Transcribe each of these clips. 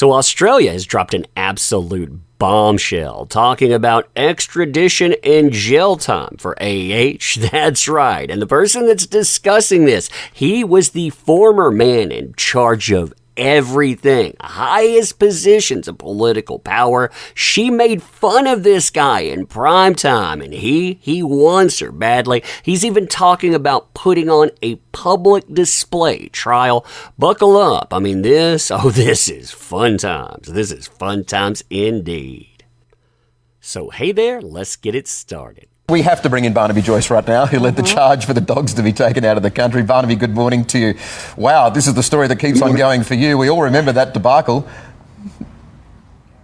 So Australia has dropped an absolute bombshell talking about extradition and jail time for AH. That's right. And the person that's discussing this, he was the former man in charge of everything, highest positions of political power. She made fun of this guy in prime time, and he wants her badly. He's even talking about putting on a public display trial. Buckle up. I mean, this is fun times. This is fun times indeed. So hey there, let's get it started. We have to bring in Barnaby Joyce right now, who led the charge for the dogs to be taken out of the country. Barnaby, good morning to you. Wow, this is the story that keeps on going for you. We all remember that debacle.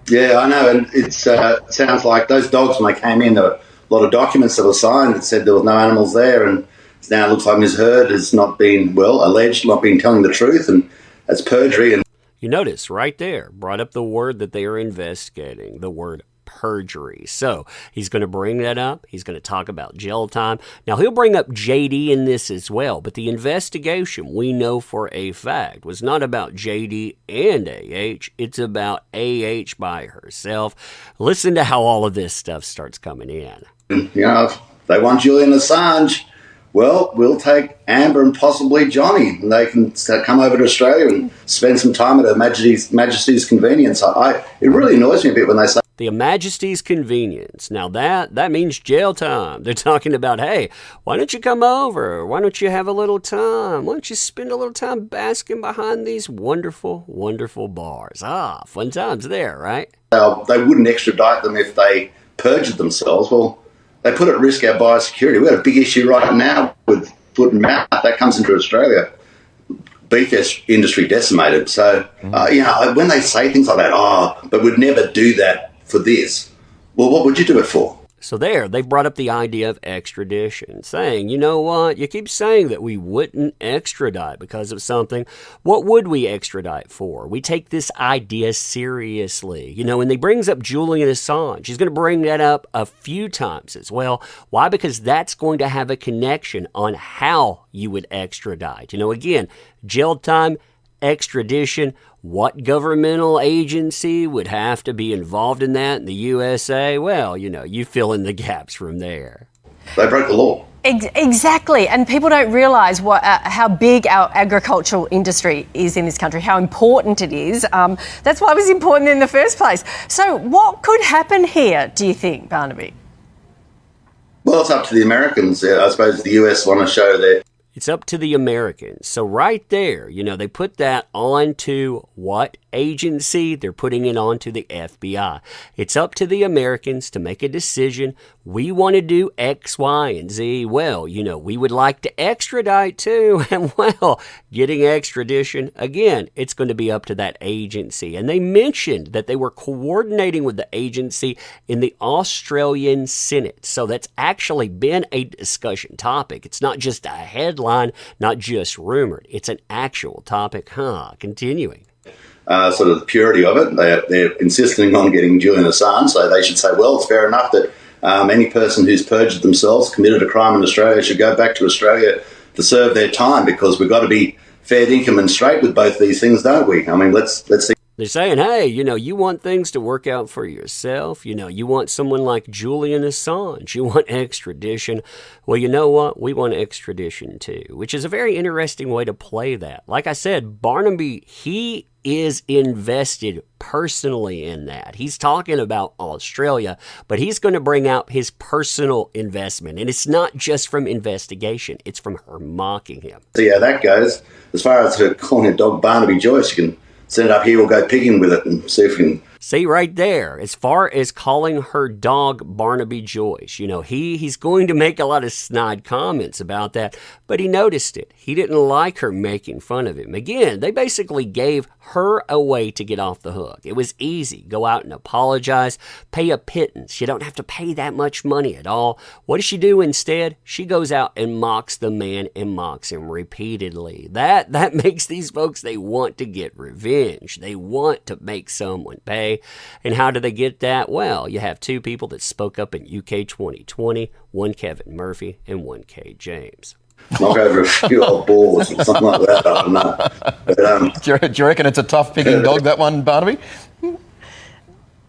Yeah, I know, and it sounds like those dogs, when they came in, there were a lot of documents that were signed that said there was no animals there, and now it looks like Ms. Heard has not been, alleged, not been telling the truth, and that's perjury. And you notice right there, brought up the word that they are investigating, the word perjury. So he's going to bring that up. He's going to talk about jail time. Now, he'll bring up JD in this as well, but the investigation, we know for a fact, was not about JD and AH. It's about AH by herself. Listen to how all of this stuff starts coming in. You know, if they want Julian Assange, well, we'll take Amber and possibly Johnny, and they can come over to Australia and spend some time at Her Majesty's convenience. It really annoys me a bit when they say the Majesty's convenience. Now that means jail time. They're talking about, hey, why don't you come over? Why don't you have a little time? Why don't you spend a little time basking behind these wonderful, wonderful bars? Fun times there, right? They wouldn't extradite them if they perjured themselves. Well, they put at risk our biosecurity. We've got a big issue right now with foot and mouth. That comes into Australia. Beef industry decimated. So, when they say things like that, but we'd never do that for this. Well, what would you do it for? So there, they brought up the idea of extradition, saying, you know what, you keep saying that we wouldn't extradite because of something. What would we extradite for? We take this idea seriously. And they brings up Julian Assange. He's going to bring that up a few times as well. Why? Because that's going to have a connection on how you would extradite. Again, jail time, extradition. What governmental agency would have to be involved in that in the USA? Well, you fill in the gaps from there. They broke the law. Exactly, and people don't realise how big our agricultural industry is in this country, how important it is. That's why it was important in the first place. So what could happen here, do you think, Barnaby? Well, it's up to the Americans. I suppose the US want to show their... It's up to the Americans. So right there, they put that onto what agency? They're putting it onto the FBI. It's up to the Americans to make a decision. We want to do X, Y, and Z. Well, we would like to extradite too. And getting extradition, again, it's going to be up to that agency. And they mentioned that they were coordinating with the agency in the Australian Senate. So that's actually been a discussion topic. It's not just a headline, not just rumored. It's an actual topic. Continuing. Sort of the purity of it. They're insisting on getting Julian Assange, so they should say, well, it's fair enough that any person who's perjured themselves, committed a crime in Australia, should go back to Australia to serve their time, because we've got to be fair dinkum and straight with both these things, don't we? I mean, let's see. They're saying, hey, you want things to work out for yourself. You want someone like Julian Assange. You want extradition. Well, you know what? We want extradition too, which is a very interesting way to play that. Like I said, Barnaby, he is invested personally in that. He's talking about Australia, but he's going to bring out his personal investment. And it's not just from investigation. It's from her mocking him. See how that goes. As far as her calling a dog Barnaby Joyce, you can send it up here, we'll go pigging with it and see if we can... See right there, as far as calling her dog Barnaby Joyce, he's going to make a lot of snide comments about that, but he noticed it. He didn't like her making fun of him. Again, they basically gave her a way to get off the hook. It was easy. Go out and apologize, pay a pittance. You don't have to pay that much money at all. What does she do instead? She goes out and mocks the man and mocks him repeatedly. That makes these folks, they want to get revenge. They want to make someone pay. And how do they get that? Well, you have two people that spoke up in UK 2020, one Kevin Murphy and one Kay James. knock over a few old balls or something like that. I don't know. But, Do you reckon it's a tough picking dog, that one, Barnaby?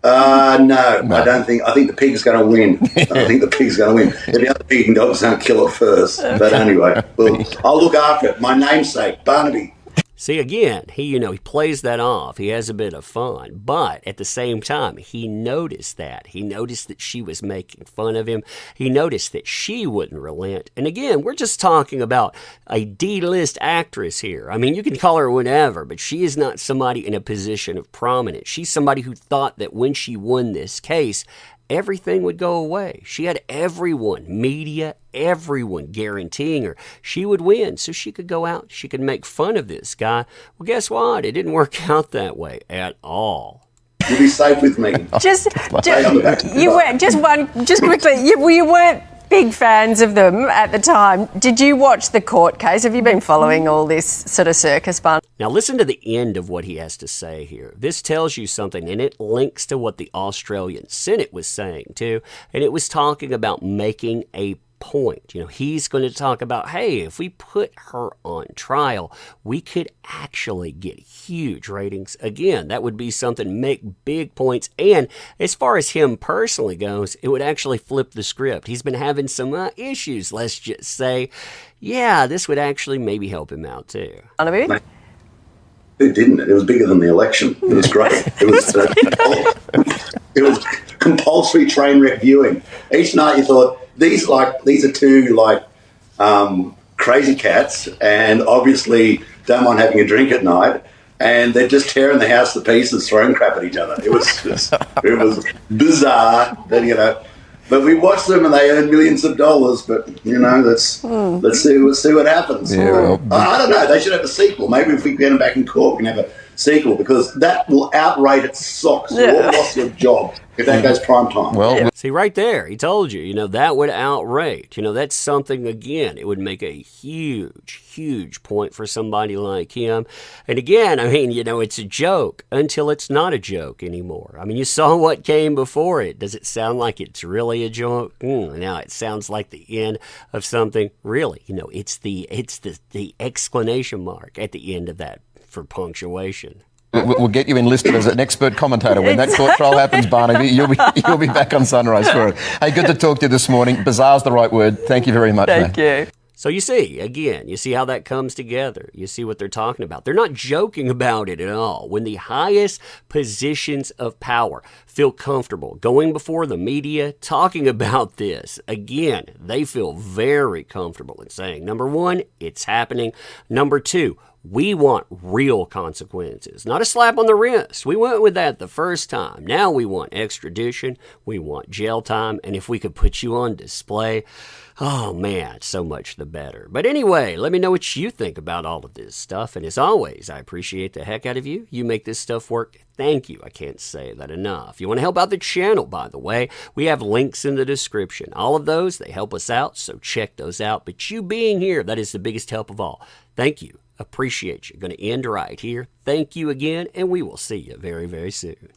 no, I don't think. I think the pig's going to win. I think the pig's going to win. If the other picking dogs don't kill it first. But anyway, well, I'll look after it. My namesake, Barnaby. See, again, he plays that off. He has a bit of fun. But at the same time, he noticed that. He noticed that she was making fun of him. He noticed that she wouldn't relent. And again, we're just talking about a D-list actress here. I mean, you can call her whatever, but she is not somebody in a position of prominence. She's somebody who thought that when she won this case, everything would go away. She had everyone, media, everyone guaranteeing her she would win so she could go out, she could make fun of this guy. Well, guess what? It didn't work out that way at all. You'll be safe with me. Just quickly, you weren't big fans of them at the time. Did you watch the court case? Have you been following all this sort of circus, Barn? Now listen to the end of what he has to say here. This tells you something, and it links to what the Australian Senate was saying too, and it was talking about making a point. He's going to talk about, hey, if we put her on trial, we could actually get huge ratings. Again, that would be something, make big points. And as far as him personally goes, it would actually flip the script. He's been having some issues, let's just say. Yeah, this would actually maybe help him out too. It didn't. It was bigger than the election. It was great. It was compulsory train wreck viewing. Each night you thought, these are two crazy cats, and obviously don't mind having a drink at night, and they're just tearing the house to pieces, throwing crap at each other. It was bizarre. But we watched them, and they earned millions of dollars. But let's see what happens. Yeah, I don't know. They should have a sequel. Maybe if we get them back in court, we can have a sequel, because that will outrate its socks. You all lost your job if that goes prime time. Well, see, right there, he told you, that would outrate. That's something, again, it would make a huge, huge point for somebody like him. And again, I mean, it's a joke until it's not a joke anymore. I mean, you saw what came before it. Does it sound like it's really a joke? Now it sounds like the end of something. Really, it's the exclamation mark at the end of that for punctuation. we'll get you enlisted as an expert commentator when that court trial happens, Barnaby. You'll be back on Sunrise for it. Hey, good to talk to you this morning. Bizarre's the right word. Thank you very much, Thank man. you. So you see, again, you see how that comes together. You see what they're talking about. They're not joking about it at all. When the highest positions of power feel comfortable going before the media, talking about this, again, they feel very comfortable in saying, number one, it's happening. Number two, we want real consequences, not a slap on the wrist. We went with that the first time. Now we want extradition. We want jail time. And if we could put you on display, oh man, so much the better. But anyway, let me know what you think about all of this stuff. And as always, I appreciate the heck out of you. You make this stuff work. Thank you. I can't say that enough. You want to help out the channel, by the way, we have links in the description. All of those, they help us out, so check those out. But you being here, that is the biggest help of all. Thank you. Appreciate you. Going to end right here. Thank you again, and we will see you very, very soon.